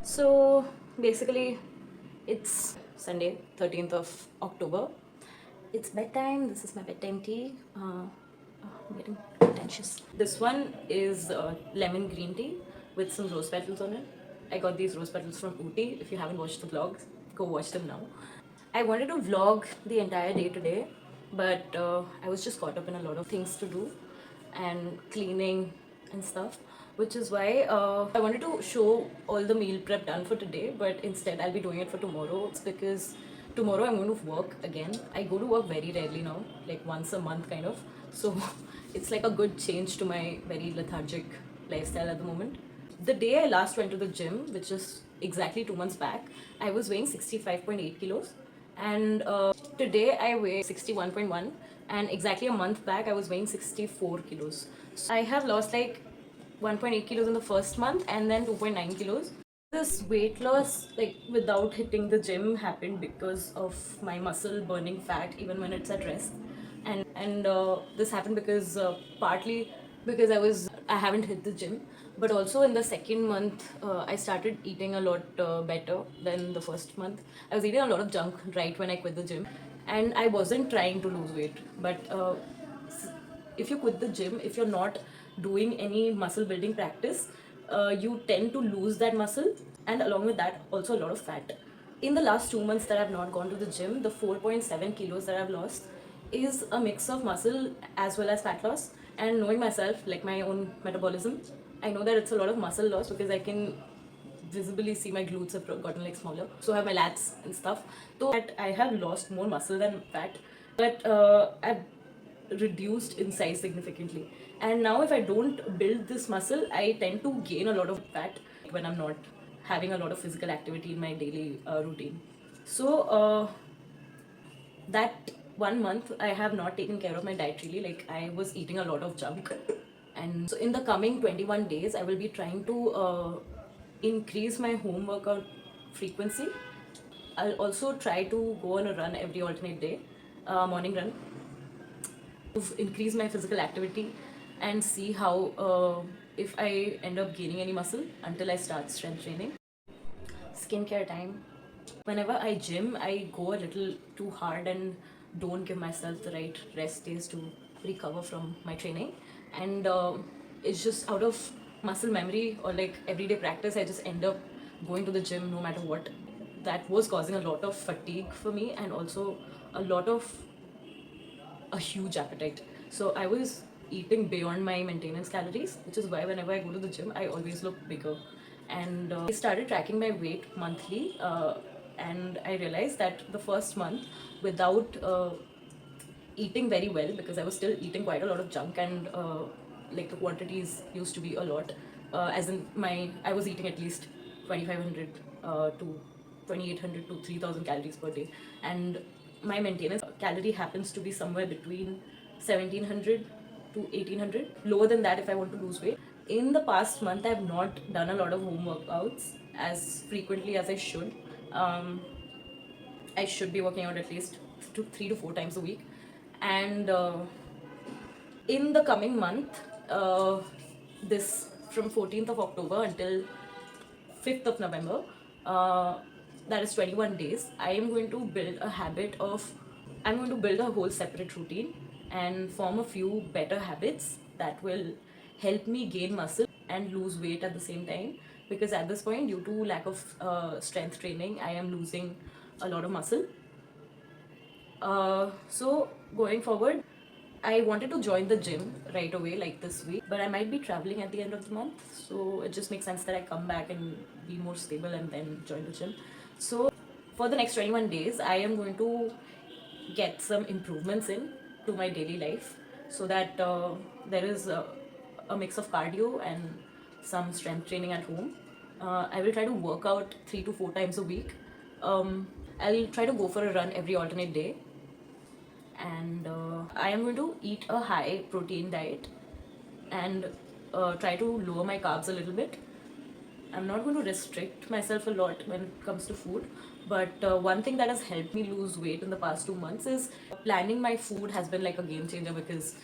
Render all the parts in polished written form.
So basically, it's Sunday, 13th of October. It's bedtime. This is my bedtime tea. I'm getting anxious. This one is lemon green tea with some rose petals on it. I got these rose petals from Ooty. If you haven't watched the vlogs, go watch them now. I wanted to vlog the entire day today, but I was just caught up in a lot of things to do and cleaning and stuff, which is why I wanted to show all the meal prep done for today, but instead I'll be doing it for tomorrow. It's because tomorrow I'm going to work again. I go to work very rarely now, like once a month kind of. So it's like a good change to my very lethargic lifestyle at the moment. The day I last went to the gym, which is exactly 2 months back, I was weighing 65.8 kilos. And today I weigh 61.1. And exactly a month back, I was weighing 64 kilos. So I have lost like 1.8 kilos in the first month and then 2.9 kilos. This weight loss, like without hitting the gym, happened because of my muscle burning fat even when it's at rest. And this happened because partly because I haven't hit the gym, but also in the second month I started eating a lot better than the first month. I was eating a lot of junk right when I quit the gym, and I wasn't trying to lose weight. But if you quit the gym, if you're not doing any muscle building practice, you tend to lose that muscle, and along with that also a lot of fat. In the last 2 months that I've not gone to the gym, the 4.7 kilos that I've lost is a mix of muscle as well as fat loss. And knowing myself, like my own metabolism, I know that it's a lot of muscle loss because I can visibly see my glutes have gotten like smaller. So have my lats and stuff. So that I have lost more muscle than fat, but I've reduced in size significantly. And now if I don't build this muscle, I tend to gain a lot of fat when I'm not having a lot of physical activity in my daily routine. So that 1 month I have not taken care of my diet really. Like I was eating a lot of junk, and so in the coming 21 days I will be trying to increase my home workout frequency. I'll also try to go on a run every alternate day, morning run, to increase my physical activity and see how if I end up gaining any muscle until I start strength training. Skincare time. Whenever I gym, I go a little too hard and don't give myself the right rest days to recover from my training. And it's just out of muscle memory or like everyday practice, I just end up going to the gym no matter what. That was causing a lot of fatigue for me and also a huge appetite. So I was eating beyond my maintenance calories, which is why whenever I go to the gym, I always look bigger. And I started tracking my weight monthly, and I realized that the first month, without eating very well, because I was still eating quite a lot of junk and like the quantities used to be a lot. As in I was eating at least 2,500 to 2,800 to 3,000 calories per day, and my maintenance calorie happens to be somewhere between 1,700 to 1,800. Lower than that if I want to lose weight. In the past month, I've not done a lot of home workouts as frequently as I should. I should be working out at least 3 to 4 times a week, and in the coming month, this from 14th of October until 5th of November, that is 21 days, I am going to build a habit of, I'm going to build a whole separate routine and form a few better habits that will help me gain muscle and lose weight at the same time. Because at this point, due to lack of strength training, I am losing a lot of muscle. So going forward, I wanted to join the gym right away, like this week, but I might be traveling at the end of the month, so it just makes sense that I come back and be more stable and then join the gym. So for the next 21 days, I am going to get some improvements in to my daily life, so that there is a mix of cardio and some strength training at home. I will try to work out 3 to 4 times a week. I'll try to go for a run every alternate day, and I am going to eat a high protein diet and try to lower my carbs a little bit. I'm not going to restrict myself a lot when it comes to food, but one thing that has helped me lose weight in the past 2 months is planning my food has been like a game changer. Because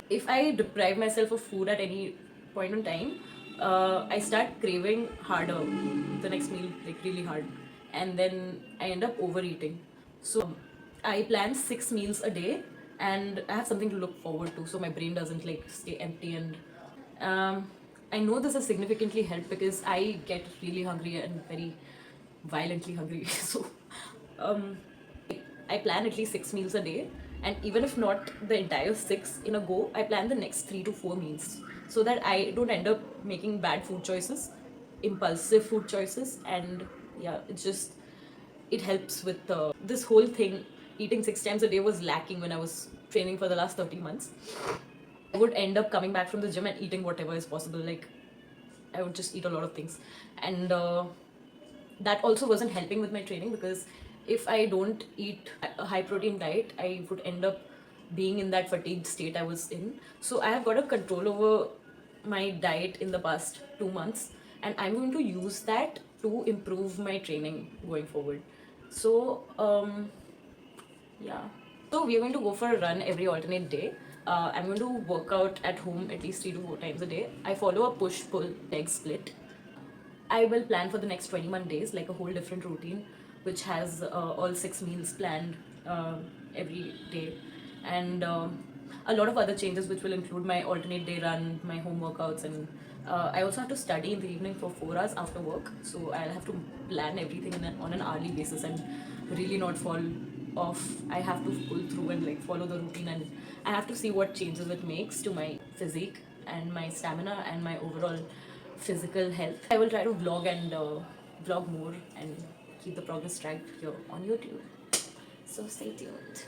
if I deprive myself of food at any point in time, I start craving harder the next meal, like really hard, and then I end up overeating. So I plan 6 meals a day, and I have something to look forward to, so my brain doesn't like stay empty. And um, I know this has significantly helped because I get really hungry and very violently hungry. So um, I plan at least 6 meals a day, and even if not the entire six in a go, I plan the next 3 to 4 meals so that I don't end up making bad food choices, impulsive food choices, and yeah, it helps with this whole thing. Eating 6 times a day was lacking when I was training for the last 30 months. I would end up coming back from the gym and eating whatever is possible. Like, I would just eat a lot of things, and that also wasn't helping with my training because if I don't eat a high protein diet, I would end up being in that fatigued state I was in. So I have got a control over my diet in the past 2 months, and I'm going to use that to improve my training going forward. So yeah. So we are going to go for a run every alternate day. I'm going to work out at home at least 3 to 4 times a day. I follow a push-pull leg split. I will plan for the next 21 days, like a whole different routine, which has all 6 meals planned every day, and a lot of other changes, which will include my alternate day run, my home workouts, and I also have to study in the evening for 4 hours after work. So I'll have to plan everything on an hourly basis and really not fall off. I have to pull through and like follow the routine, and I have to see what changes it makes to my physique and my stamina and my overall physical health. I will try to vlog and vlog more and keep the progress tracked here on YouTube. So stay tuned.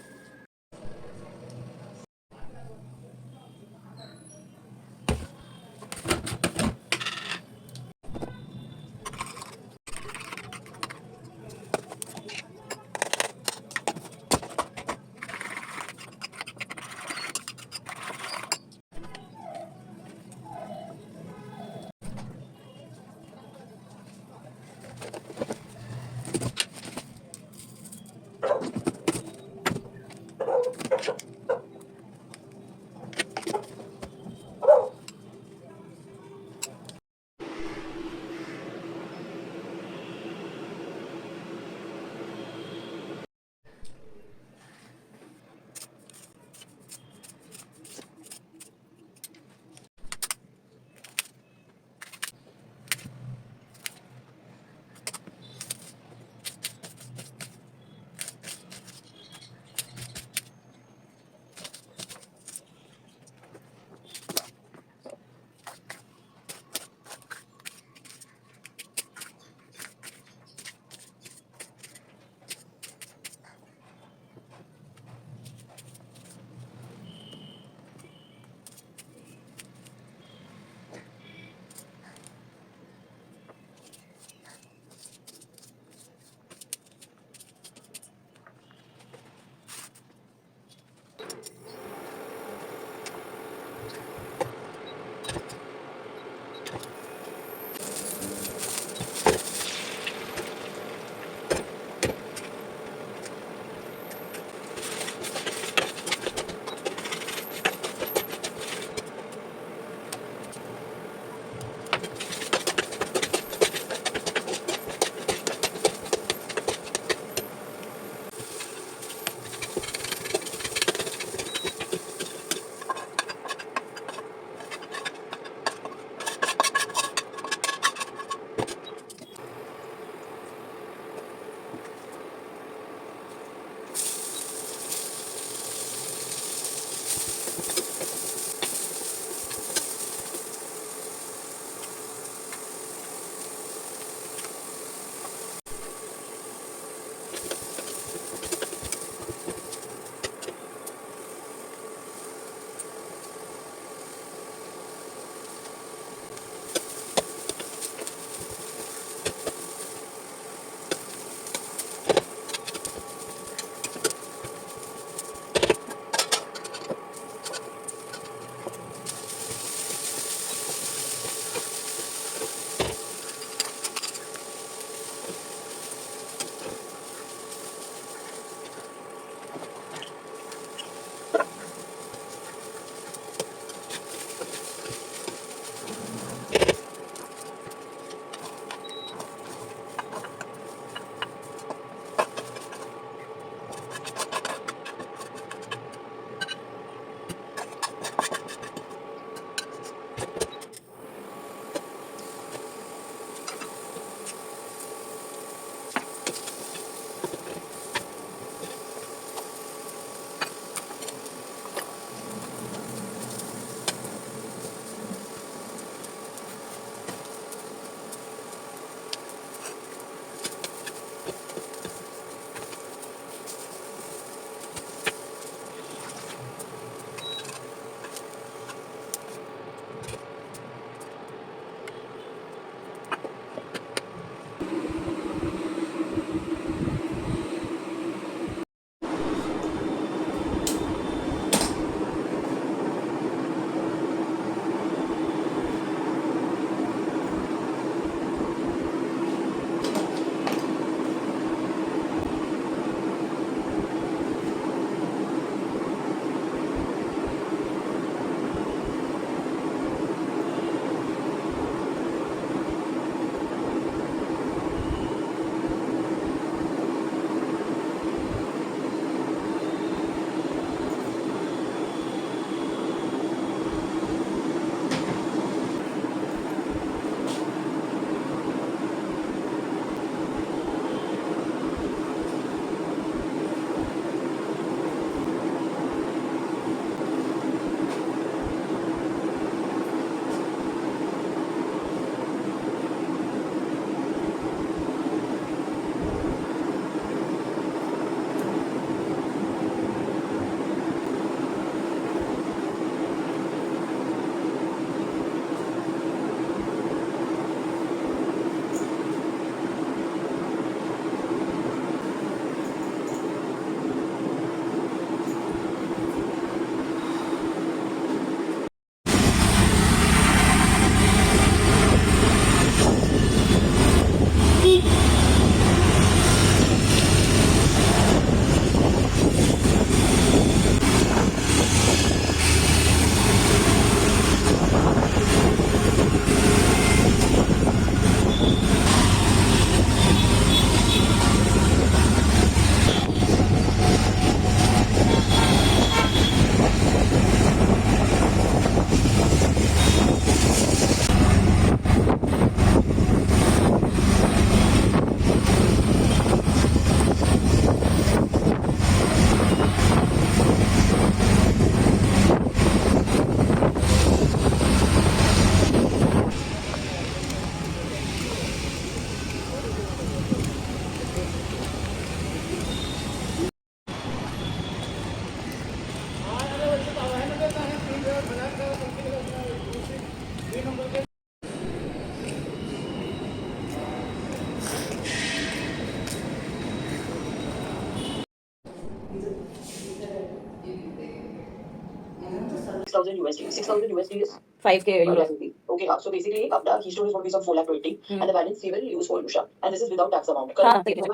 6,000 USD. 6,000 USD is 5K euros. Okay, so basically, he stole his one piece of 4,20,000, and the balance he will use for Nusha. And this is without tax amount. हाँ, Correct?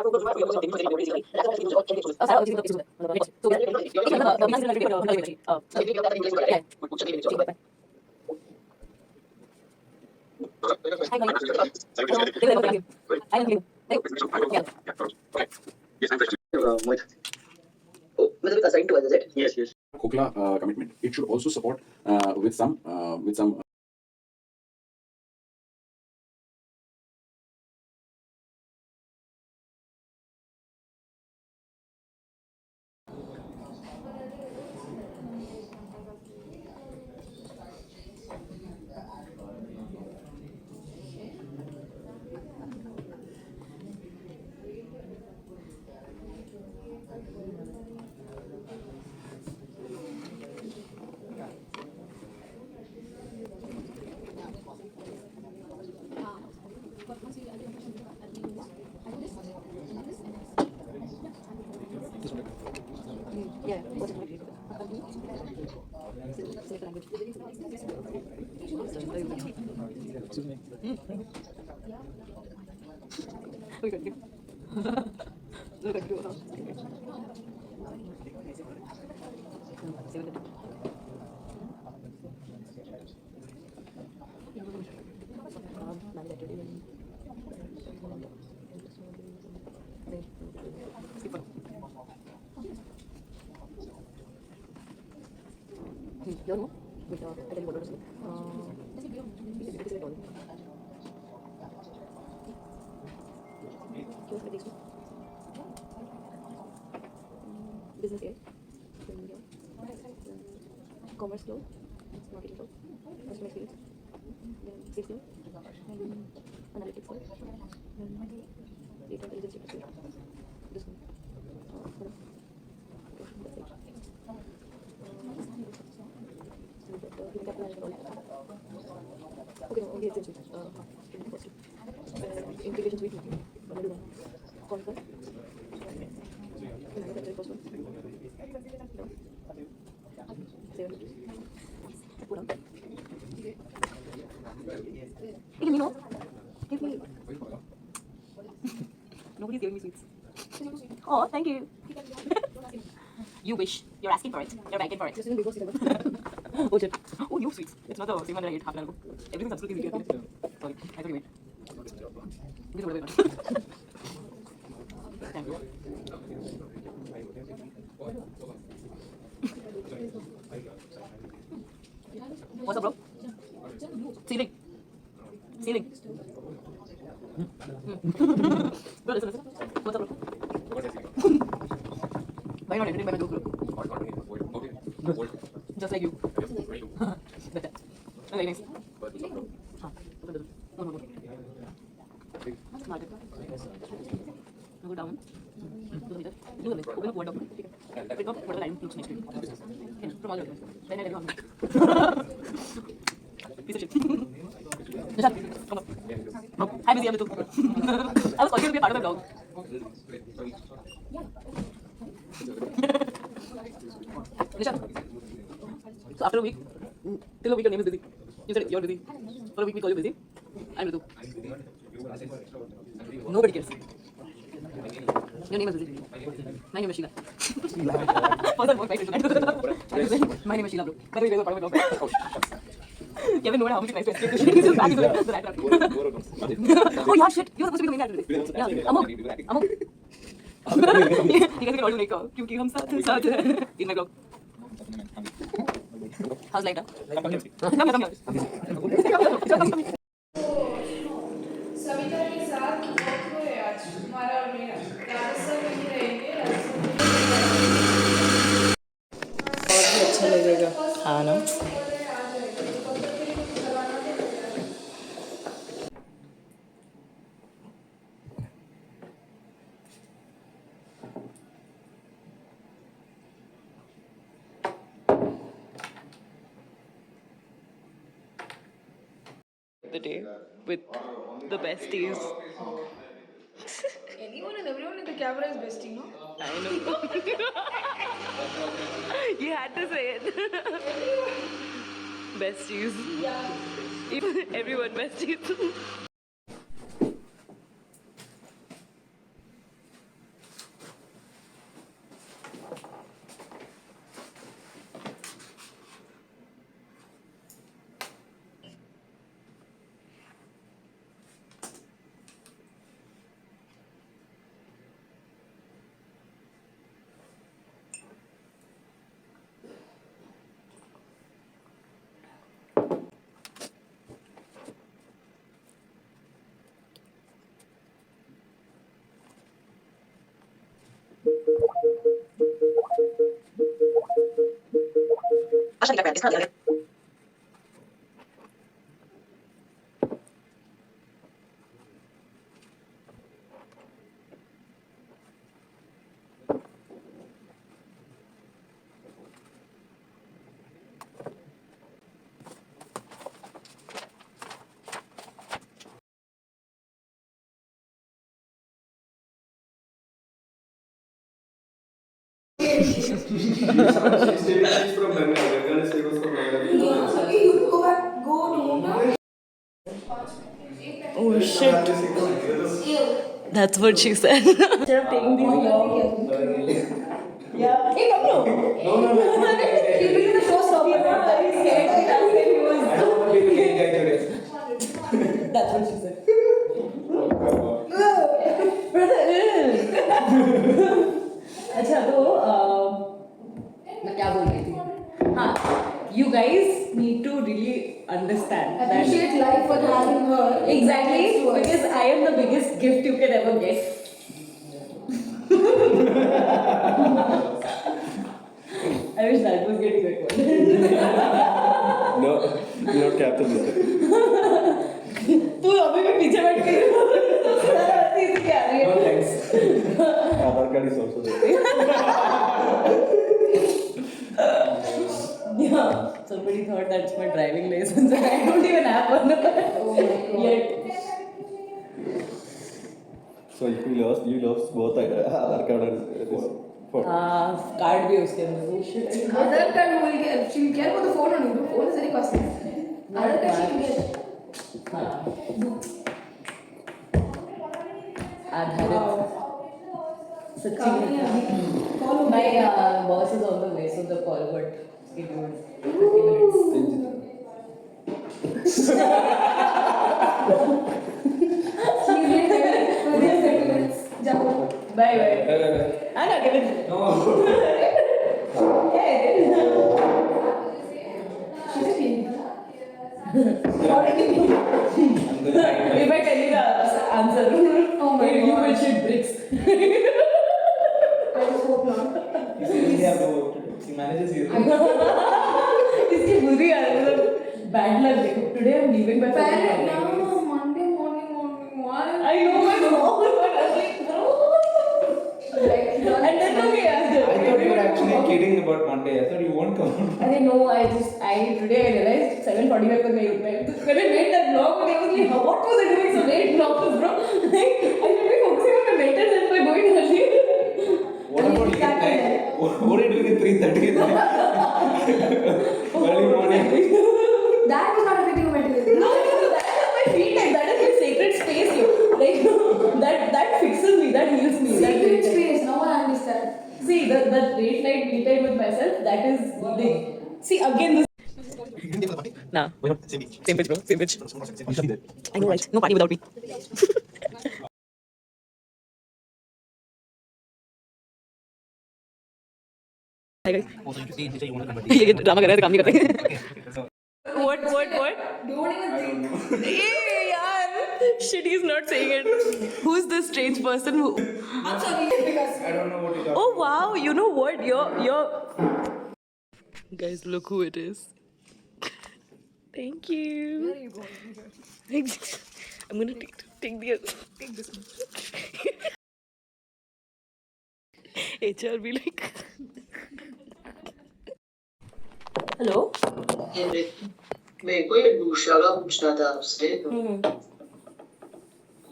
Assigned to us, is it? Yes, yes. Kokla commitment. It should also support with some Yeah. Excuse me. You know, with I tell you what it is. Business aid, commerce flow, marketing flow, customer experience, then sales flow, analytics flow, data intelligence flow. This one. Okay, no, only Excel sheet. Integration suite. Concur. First one. Save. Put on. Give me no. Give me. Nobody's giving me sweets. Oh, thank you. You wish. You're asking for it. You're begging for it. Oh shit. Oh, new sweets. It's not the same one that I ate half an hour ago. Everything's absolutely weird. Sorry. I thought you made. These are what I got. Thank you. What's up, bro? Ceiling. Ceiling. Bro, listen. What's up, bro? Why not editing by my joke, bro? Just like you. Better. Very nice. No, no, no. Smart. Now go down. Do the meter. Do the meter. Open up Word document. Pick up whatever line looks next to you. From all your documents. Then I tell you how many. Piece of shit. Nishan, come up. Hi, busy. I'm too. I was calling you to be a part of my vlog. Nishan. So after a week, till a week your name is busy. You said you're busy. For a week we call you busy. I'm Ritu. Nobody cares. Your name is busy. My name is Sheila. My name is Sheila, bro. By the way, you guys are part of my vlog. Kevin, no matter how many tries to escape this shit, he's just back into the right track. Oh yeah, shit. You're supposed to be the main actor today. Yeah, Amok. You guys can also make क्योंकि हम साथ हैं in my vlog. How's light? Come here. Savita के साथ बहुत हुए आज हमारा और मेरा राजस्थान में ही रहेंगे बहुत ही अच्छा लगेगा खाना. The day with the besties. Anyone and everyone in the camera is bestie, no? I know. You had to say it. Besties. Yeah. Everyone besties. Asha, क्या इसका क्या She's from Bengaluru. Bengaluru, she was from Bengaluru. Okay, you go back, go to Mumbai. Oh shit. That's what she said. Instead of taking these long. Yeah. Hey, come on. He'll be the showstopper. He's scared to tell him he was. I don't want to be the gay guy today. That's what she said. अच्छा तो मैं क्या बोल रही थी हाँ you guys need to really understand that Appreciate life for having her. exactly because I am the biggest gift you can ever get. I wish that was getting recorded. No, not captain this. तू अभी भी पीछे बैठ के क्या रही है? No thanks. Aadhaar card is also there. Yeah, somebody thought that's my driving license and I don't even have one yet. So if you lost both Aadhaar card and this. Card भी उसके अंदर वो shit. Other card will get. She will care about the phone only. The phone is very costly. Other card she will get. आधारित सच्ची Follow my boss is on the way so the call got scheduled 30 minutes. She will get 30 minutes. Jao. Bye bye. Anna, give it. Hey. She's a teen. If I tell you the answer, Oh my you God. will shoot bricks. I just hope not. She manages you. इसकी बुरी आदत bad luck देखो today I am leaving by Parent, no, Monday morning. Why? I know my mom but I like bro and then okay I thought you were actually kidding about Monday. I thought you won't come. अरे no I today I realized 7:45 पर नहीं उठना है तो when I made that vlog I was like what was I doing so late vlogs bro like I should be focusing on my mental health by going early. What about you? Like, what are you doing at 3:30? Early morning. That was not affecting your mental health. No, that is my free time. That is my sacred space. Like that fixes me. That heals me. That Secret space. No one understands. see that late night me time with myself. That is healing. See again this. Nah. Same bitch, bro. Same bitch. I know, right? No party without me. Hi guys. ये drama कर रहे थे काम नहीं करते. What? Don't even think. Hey, yaar. Shit, he's not saying it. Who's this strange person who? I'm sorry because I don't know what you're talking Oh wow, you know what? You're. Guys, look who it is. Thank you. where are you going? I'm gonna take the other. Take this one. HR be like. Hello. मेरे को ये लूशा का पूछना था आपसे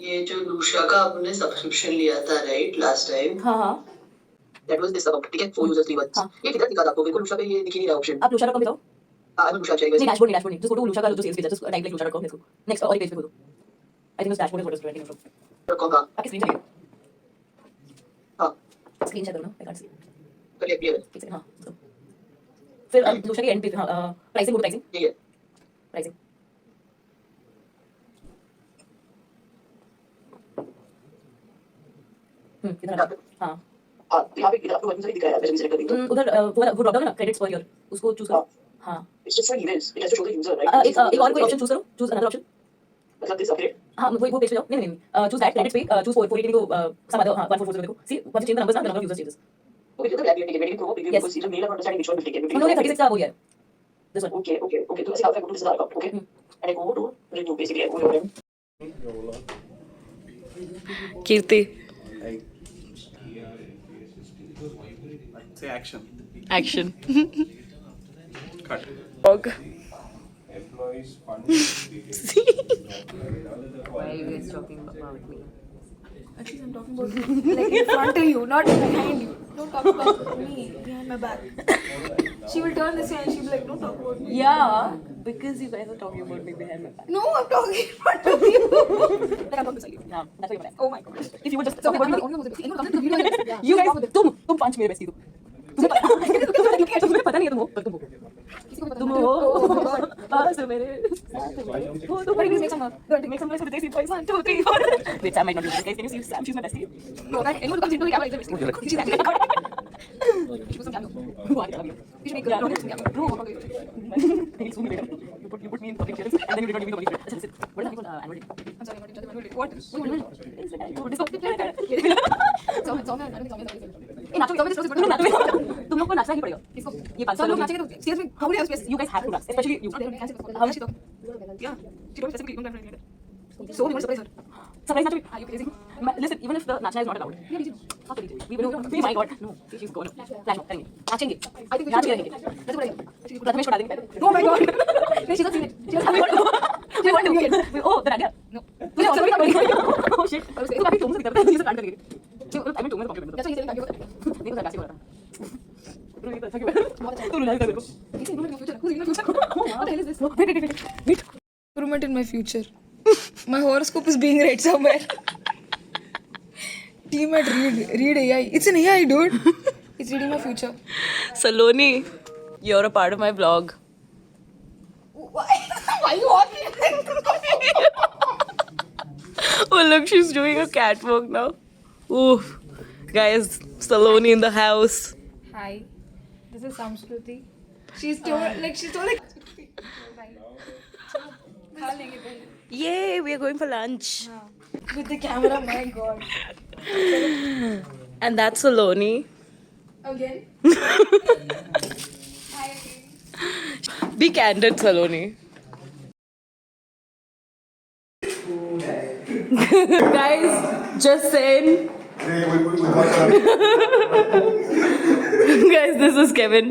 ये जो लूशा का आपने सब्सक्रिप्शन लिया था राइट लास्ट टाइम हाँ. दैट वाज दिस अबाउट ठीक है 4 यूजर्स 3 वर्ड्स ये किधर दिखा था आपको बिल्कुल लूशा पे ये दिख ही नहीं रहा ऑप्शन आप लूशा.com पे जाओ. I'm Usha checking नहीं डैशबोर्ड नहीं just go to Lusha का जो सेल्स पेज है just type like lusha.com let's go next और एक पेज पे खोलो I think उस dashboard is what is preventing you from .com का आपकी स्क्रीन चाहिए हाँ स्क्रीन शेयर करो ना I can't see करिए क्लियर है एक सेकंड हाँ तो फिर लुशा के एंड पे प्राइसिंग बोलो प्राइसिंग ये है प्राइसिंग इधर यहाँ पे हाँ हाँ तो यहाँ पे इधर आपको वर्किंग साइट दिख रहा है मैं सिलेक्ट कर देता हूँ उधर वो ड्रॉप डाउन है ना क्रेडिट्स फॉर ईयर उसको चूज करो हाँ It's just for events. It has to show the user, right? एक और कोई ऑप्शन चूज करो चूज अनदर ऑप्शन मतलब this upgrade. हाँ वो पेज पे जाओ नहीं नहीं चूज दैट क्रेडिट्स पे चूज 480 को सम अदर हाँ 1440 देखो सी once you change the numbers the number of users changes Okay, so that we are getting to preview Yes. because it's a mail of understanding which one will take it. उन्होंने 36 का वो किया है this one Okay, okay, okay. So let's see how I go to this other account, okay? And I go to renew basically. I go over and Kirti Say action. Action Cut. Dog Employees fund. Why are you guys talking about me? At least I'm talking about you. Like in front of you, not behind you. Don't talk about me behind my back. She will turn this way and she'll be like, don't talk about me. Yeah, because you guys are talking about me behind my back. No, I'm talking in front of you. Like I'm talking beside you. Yeah, that's what you're saying. Oh my god. If you would just So talk I'm about not me, the only one who's anyone comes into the video. Yeah. you guys तुम पंच मेरे bestie तुम्हें पता नहीं है तुम हो पर तुम हो तुम हो बस मेरे हो तो But please make some make some noise for the Desi boys 1 2 3 4 wait Sam might not be this guys can you see Sam she's my bestie no, that anyone who comes into the camera is a mistake. She's actually she was some cameo. who are you You should make a some cameo. No, okay. you sue me later you put me in public shares and then you did not give me the police listen what is happening on annual day I'm sorry, I'm not interested. What? so ए नाचो तुम लोग को नाचना ही पड़ेगा इसको ये 500 सब लोग लोग नाचेंगे तो सीरियस में how would you have space? you guys have to dance especially you How much? Yeah. She told me specifically, don't have anything later. So we want to surprise her. surprise nacho Are you crazy? listen even if the nacha is not allowed Yeah, DJ. not the DJ we will oh my god no see she's gone flash mob करेंगे नाचेंगे I think we नाच should. के रहेंगे That's what I think. Prathamesh उड़ा देंगे पहले Oh my god. No, she's not seen it. She has we want to do it oh the idea No. तुझे और भी oh shit तो काफी तुमसे दिखता है ये सब कांड करेंगे जो आई मीन तुमने तो copy That's why he's saying that. नहीं तो सरकासी हो रहा था ब्रो ये तो अच्छा क्यों तू रुला कर देखो He's saying improvement in my future. Who's in my future? What the hell is this? wait Improvement in my future. My horoscope is being read somewhere. Team at read AI. It's an AI, dude. It's reading my future. Saloni you're a part of my vlog Why? Why you walking? oh look she's doing a catwalk now oof guys Saloni in the house Hi. This is Samskruti. She's told like. खा लेंगे पहले. yay we are going for lunch With the camera, my god. and that's Saloni Again. Hi. be candid Saloni guys just saying guys this is Kevin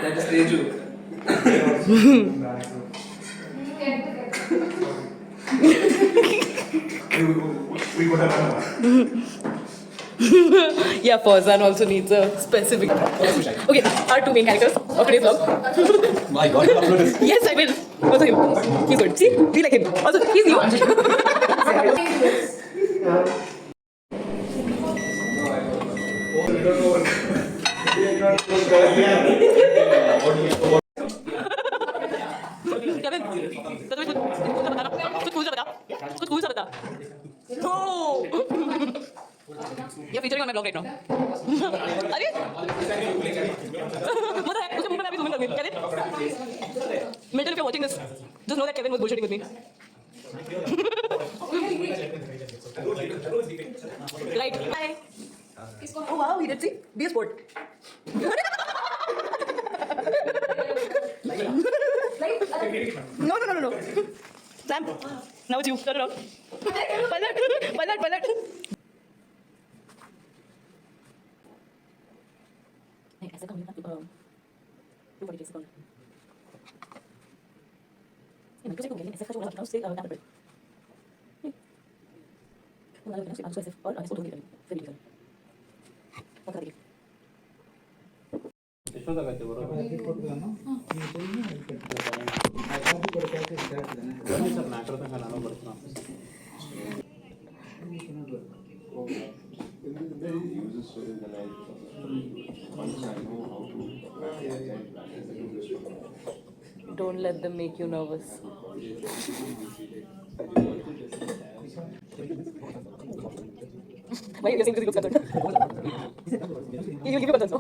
That is Teju. yeah Fauzan also needs a specific okay our two main characters of today's vlog My God, upload this. yes I will also him he's good see be like him also he's new Kevin कुछ cool सा बता no you're featuring on my blog right now अरे मत है उसके मुंह पे अभी zoom in करनी Kevin Milton if you're watching this just know that Kevin was bullshitting with me right bye oh wow he did see be a sport no Sam now it's you turn around pilot नहीं ऐसे कम नहीं तू बड़ी कैसे कौन ये मैं कैसे करूँगी ऐसे खर्च होगा उससे क्या कर तो ना लेकिन उससे ऐसे और ऐसे तो नहीं करेंगे फिर नहीं करेंगे पकड़ के ಎಷ್ಟೊತ್ತಾಗತ್ತೆ ಬರೋದು ಸರ್ ನಾಲ್ಕರ ತನಕ ನಾನು ಬರ್ತೀನಿ Don't let them make you nervous. Why are you saying this looks good? He will give you a chance.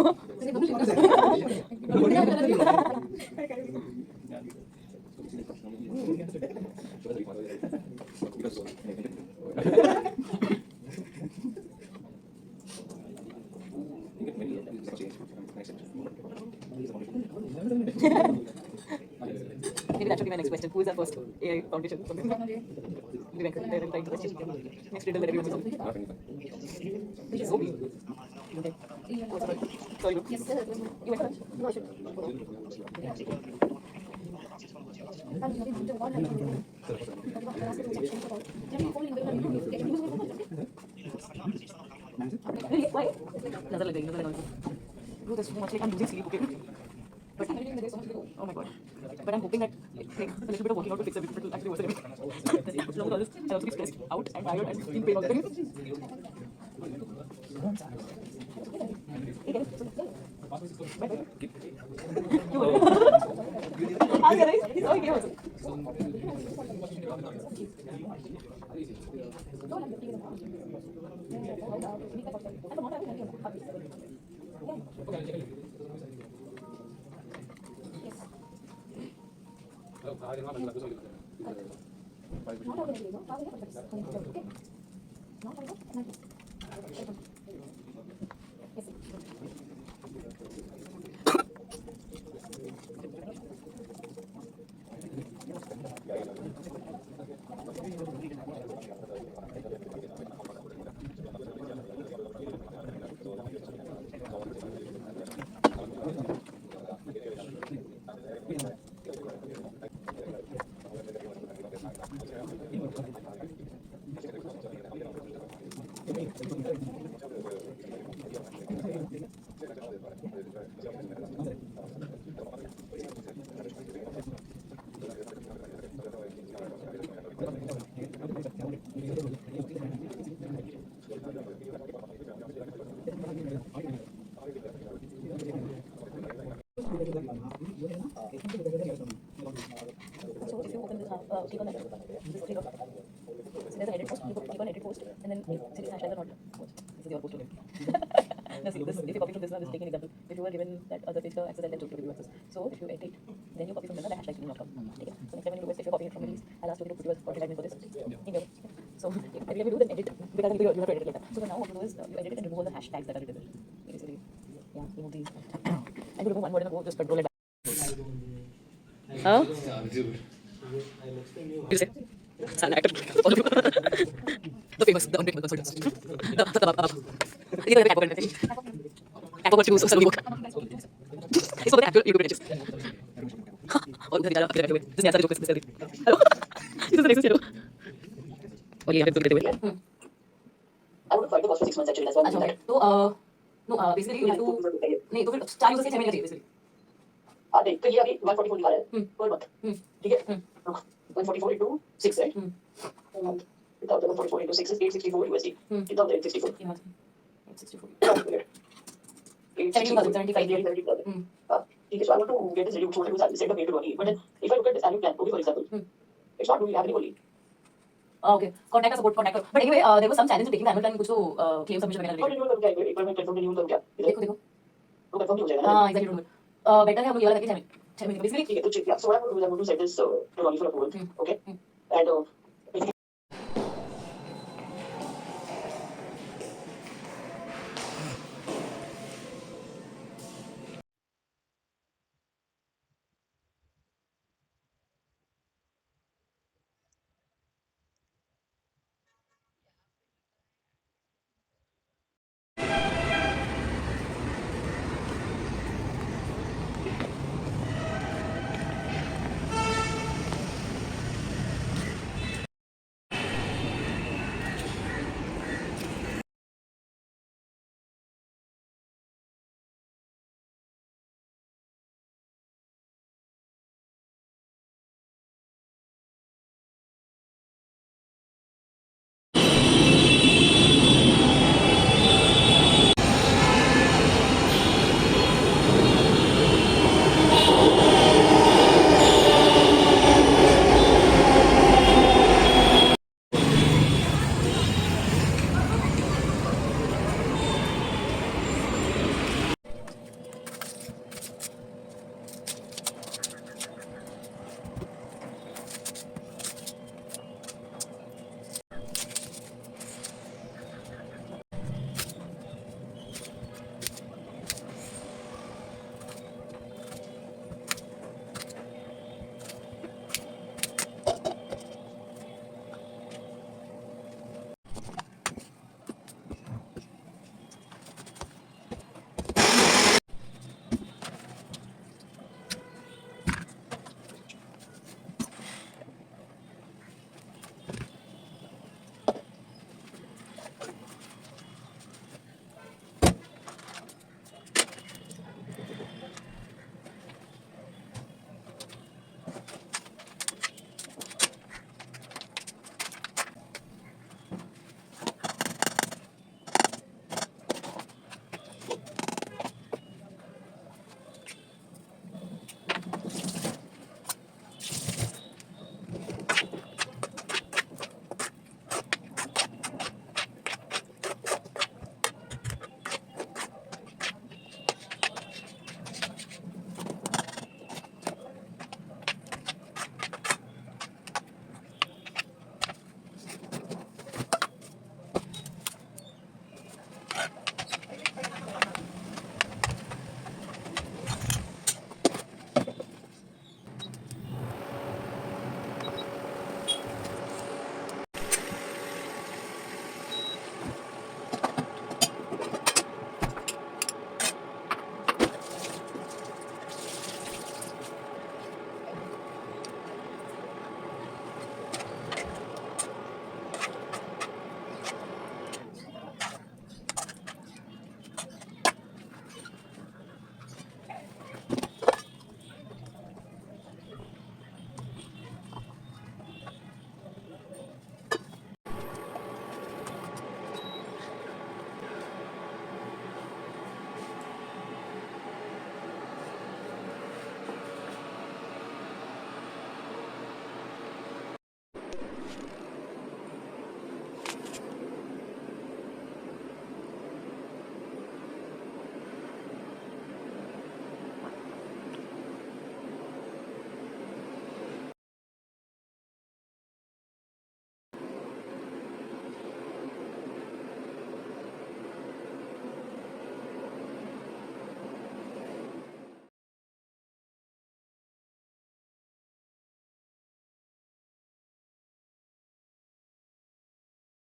Maybe that should be my next question. Who is our first AI foundation? Next riddle that everyone will solve. Zoe. Okay. Sorry. Yes, sir. You went first? No, I should. Really? Why? Nazar lag gayi. Bro, there's so much like I'm losing sleep, okay? But oh my god. But I'm hoping that it takes a little bit of working out to fix it, but it'll actually worsen everything. Along with all this, I'll also be stressed out and tired and in pain all the time. You were ah, yeah, right? He's all here also. So if you open this, click on that. So there's an edit post. You click on edit post, and then see these hashtags are not posts. This is your post today. Now see this. If you copy from this one, this is taking an example. If you were given that other page access, and then took to give you access. So if you edit, then you copy from the hashtag will not come. Okay. So next time when you do it, if you're copying it from release, I'll ask you to put your content admin for this in your. So every time you do, then edit because you have to edit it later. So now what you do is you edit it and remove all the hashtags that are written there. Basically, yeah, remove these. And you remove one word and go just control it. Huh? You say? An actor. All of you. The famous, the unbreakable consultants. You know the Apple to do so work. It's for the actual YouTube pages. Or the data everywhere. This is the joke. This is hello. This is the next hello. Only have to get away. I would fight the boss for 6 months actually. That's why I'm doing that. So no, basically you have to नहीं तो फिर 4 users के 6 महीने चाहिए basically. देख तो ये अभी 144 निकाला है पर मंथ ठीक है 144 into 6 right per month 144 into 6 is 864 USD 864 864 70,000 ठीक है so I want to get this reduced so I will send a mail to Ronnie but then if I look at this annual plan okay for example it's not doing happening only okay contact us support contact but anyway there was some challenge in taking the annual plan कुछ तो claim submission वगैरह और renewal करूंगा एक बार मैं confirm renewal करूंगा देखो वो कंफर्म हो जाएगा हां एग्जैक्टली बेटर है हम ये वाला करके 6 महीने बेसिकली ठीक है तो check so what I'm going to do is I'm going to send this to Ronnie for approval okay and